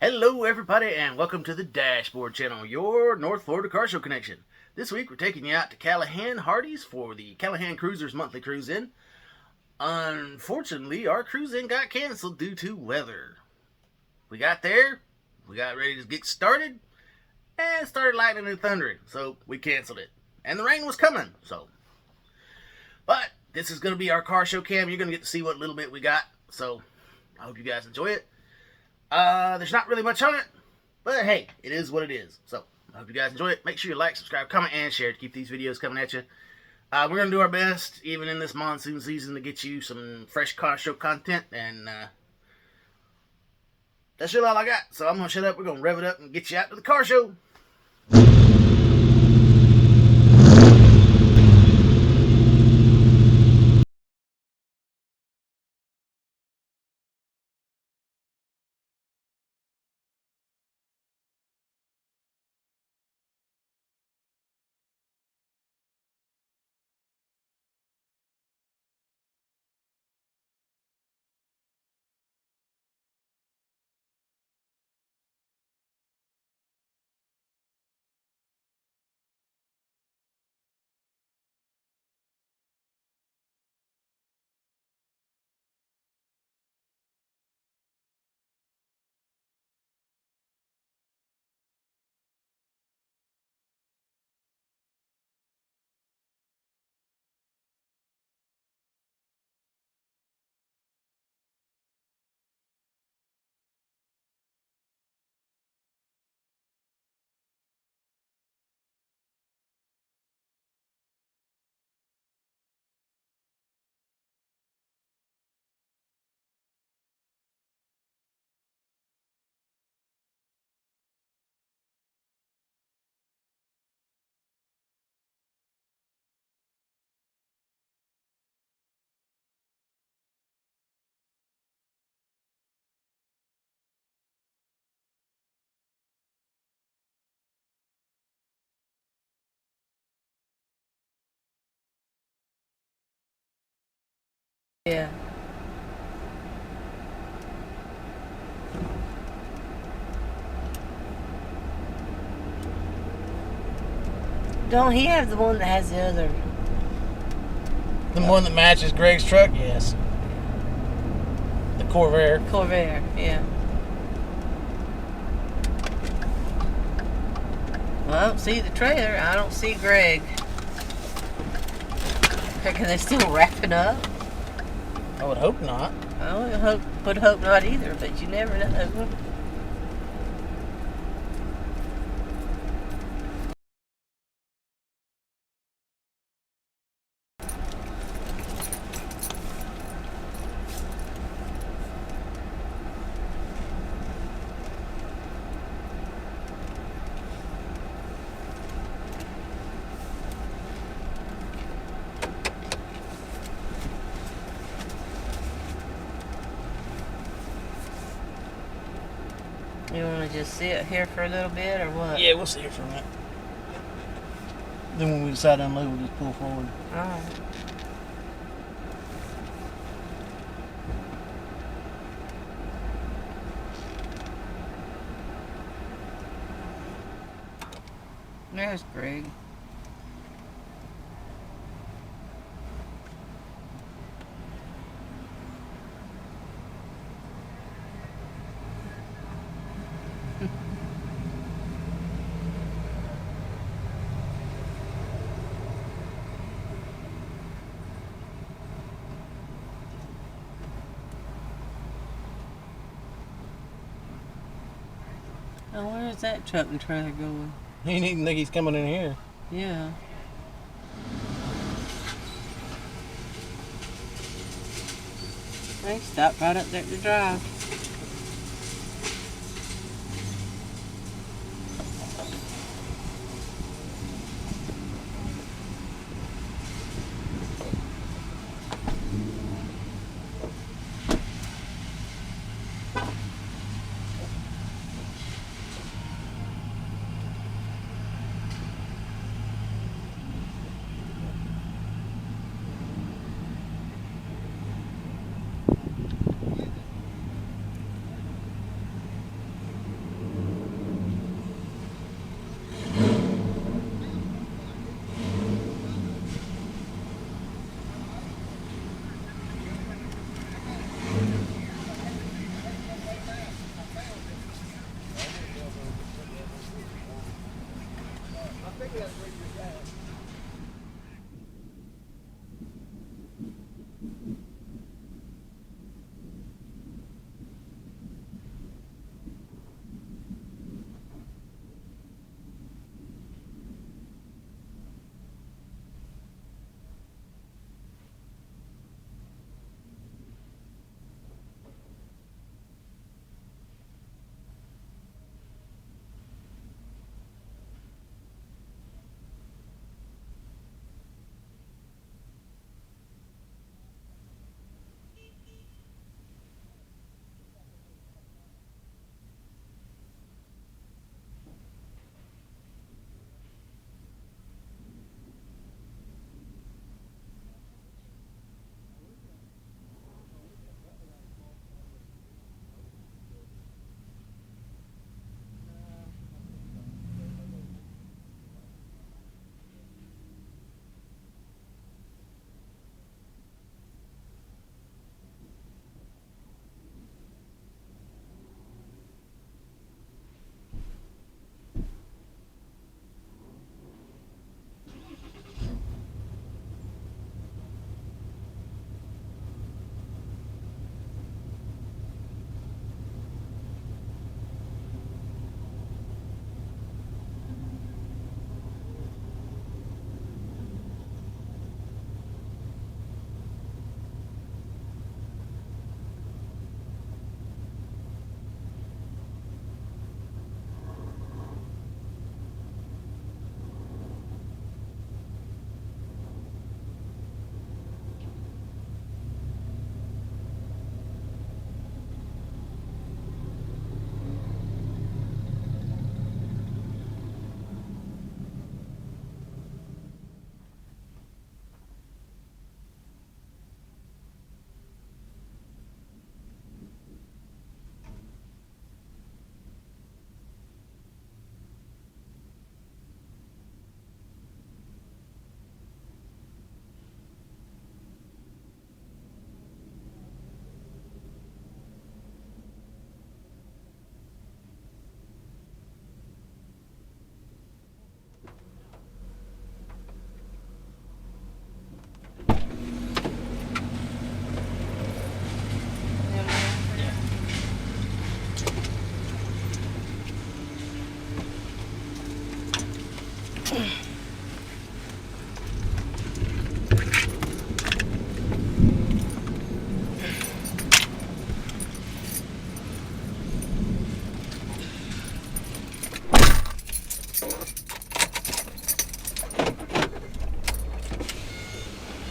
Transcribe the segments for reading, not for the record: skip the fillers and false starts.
Hello, everybody, and welcome to the Dashboard Channel, your North Florida car show connection. This week, we're taking you out to Callahan Hardee's for the Callahan Cruisers monthly cruise-in. Unfortunately, our cruise-in got canceled due to weather. We got there, we got ready to get started, and it started lightning and thundering, so we canceled it. And the rain was coming, so. But this is going to be our car show cam. You're going to get to see what little bit we got, so I hope you guys enjoy it. There's not really much on it, but hey, it is what it is. So, I hope you guys enjoy it. Make sure you like, subscribe, comment, and share to keep these videos coming at you. We're going to do our best, even in this monsoon season, to get you some fresh car show content, and that's really all I got. So, I'm going to shut up, we're going to rev it up, and get you out to the car show. Yeah. Don't he have the one that has the other? The one that matches Greg's truck? Yes. The Corvair. Corvair, yeah. Well, I don't see the trailer. I don't see Greg. Can they still wrapping up? I would hope not. I would hope not either, but you never know. You want to just sit here for a little bit, or what? Yeah, we'll sit here for a minute. Then when we decide to unload, we'll just pull forward. Alright. There's Greg. Oh, where is that truck and trailer going? You need to think he's coming in here. Yeah. They stopped right up there to drive.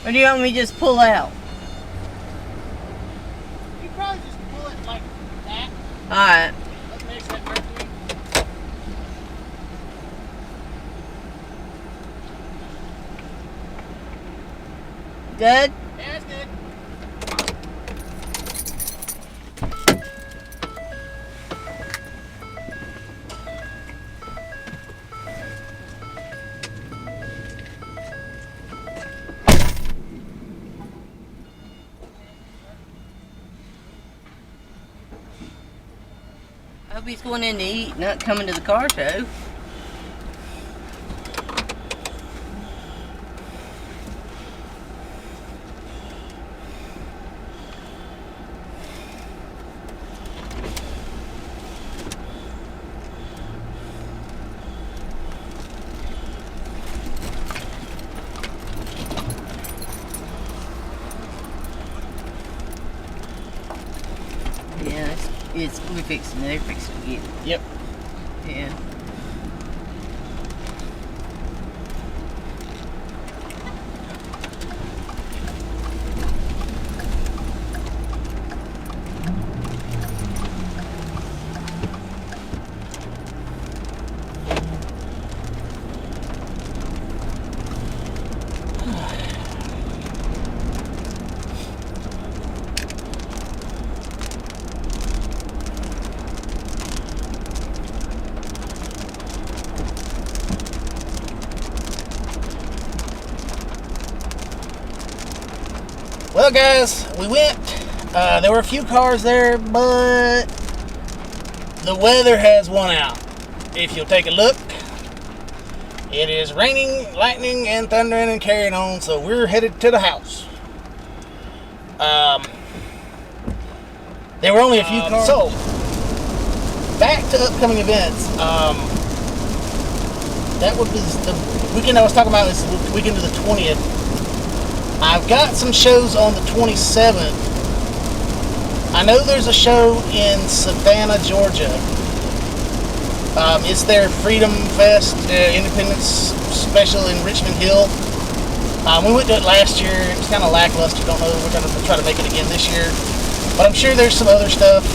Or do you want me to just pull out? You probably just pull it like that. Alright. That makes that perfectly. Good? Yeah, it's good. I hope he's going in to eat, not coming to the car show. Yeah, we're fixing it. They're fixing to get it. Yep. Yeah. Well, guys, we went. There were a few cars there, but the weather has won out. If you'll take a look, it is raining, lightning, and thundering and carrying on, so we're headed to the house. There were only a few cars. So, back to upcoming events. That was the weekend I was talking about. Is the weekend of the 20th. I've got some shows on the 27th. I know there's a show in Savannah, Georgia. It's their Freedom Fest Independence Special in Richmond Hill. We went to it last year. It was kind of lackluster. Don't know if we're going to try to make it again this year. But I'm sure there's some other stuff.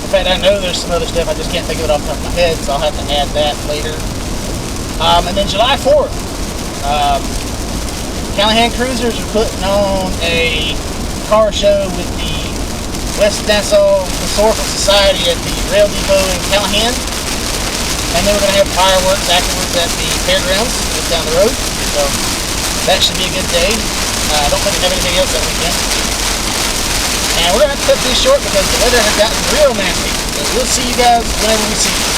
In fact, I know there's some other stuff. I just can't think of it off the top of my head, so I'll have to add that later. And then July 4th. Callahan Cruisers are putting on a car show with the West Nassau Historical Society at the Rail Depot in Callahan. And then we're going to have fireworks afterwards at the fairgrounds just down the road. So that should be a good day. I don't think we have anything else that weekend. And we're going to have to cut this short because the weather has gotten real nasty. So we'll see you guys whenever we see you.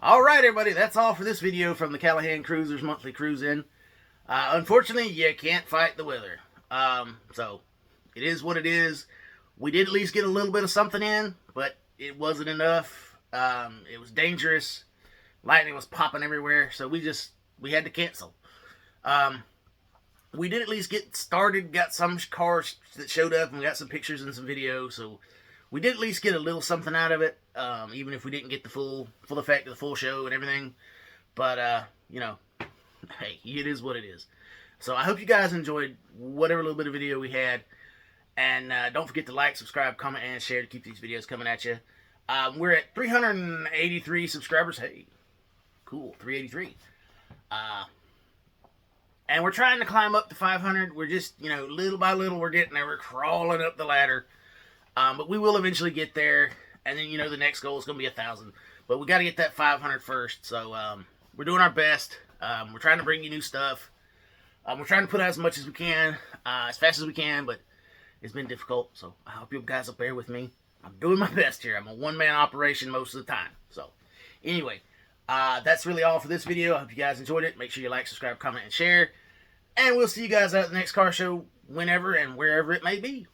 Alright everybody, that's all for this video from the Callahan Cruisers Monthly Cruise In. Unfortunately, you can't fight the weather. So, it is what it is. We did at least get a little bit of something in, but it wasn't enough. It was dangerous. Lightning was popping everywhere, so we had to cancel. We did at least get started, got some cars that showed up, and we got some pictures and some video, so we did at least get a little something out of it, even if we didn't get the full effect of the full show and everything. But, you know, hey, it is what it is. So I hope you guys enjoyed whatever little bit of video we had. And don't forget to like, subscribe, comment, and share to keep these videos coming at you. We're at 383 subscribers. Hey, cool, 383. And we're trying to climb up to 500. We're just, you know, little by little we're getting there. We're crawling up the ladder. But we will eventually get there. And then, you know, the next goal is going to be 1,000. But we got to get that 500 first. So we're doing our best. We're trying to bring you new stuff. We're trying to put out as much as we can, as fast as we can, but it's been difficult. So I hope you guys will bear with me. I'm doing my best here. I'm a one-man operation most of the time. So anyway, that's really all for this video. I hope you guys enjoyed it. Make sure you like, subscribe, comment, and share. And we'll see you guys at the next car show whenever and wherever it may be.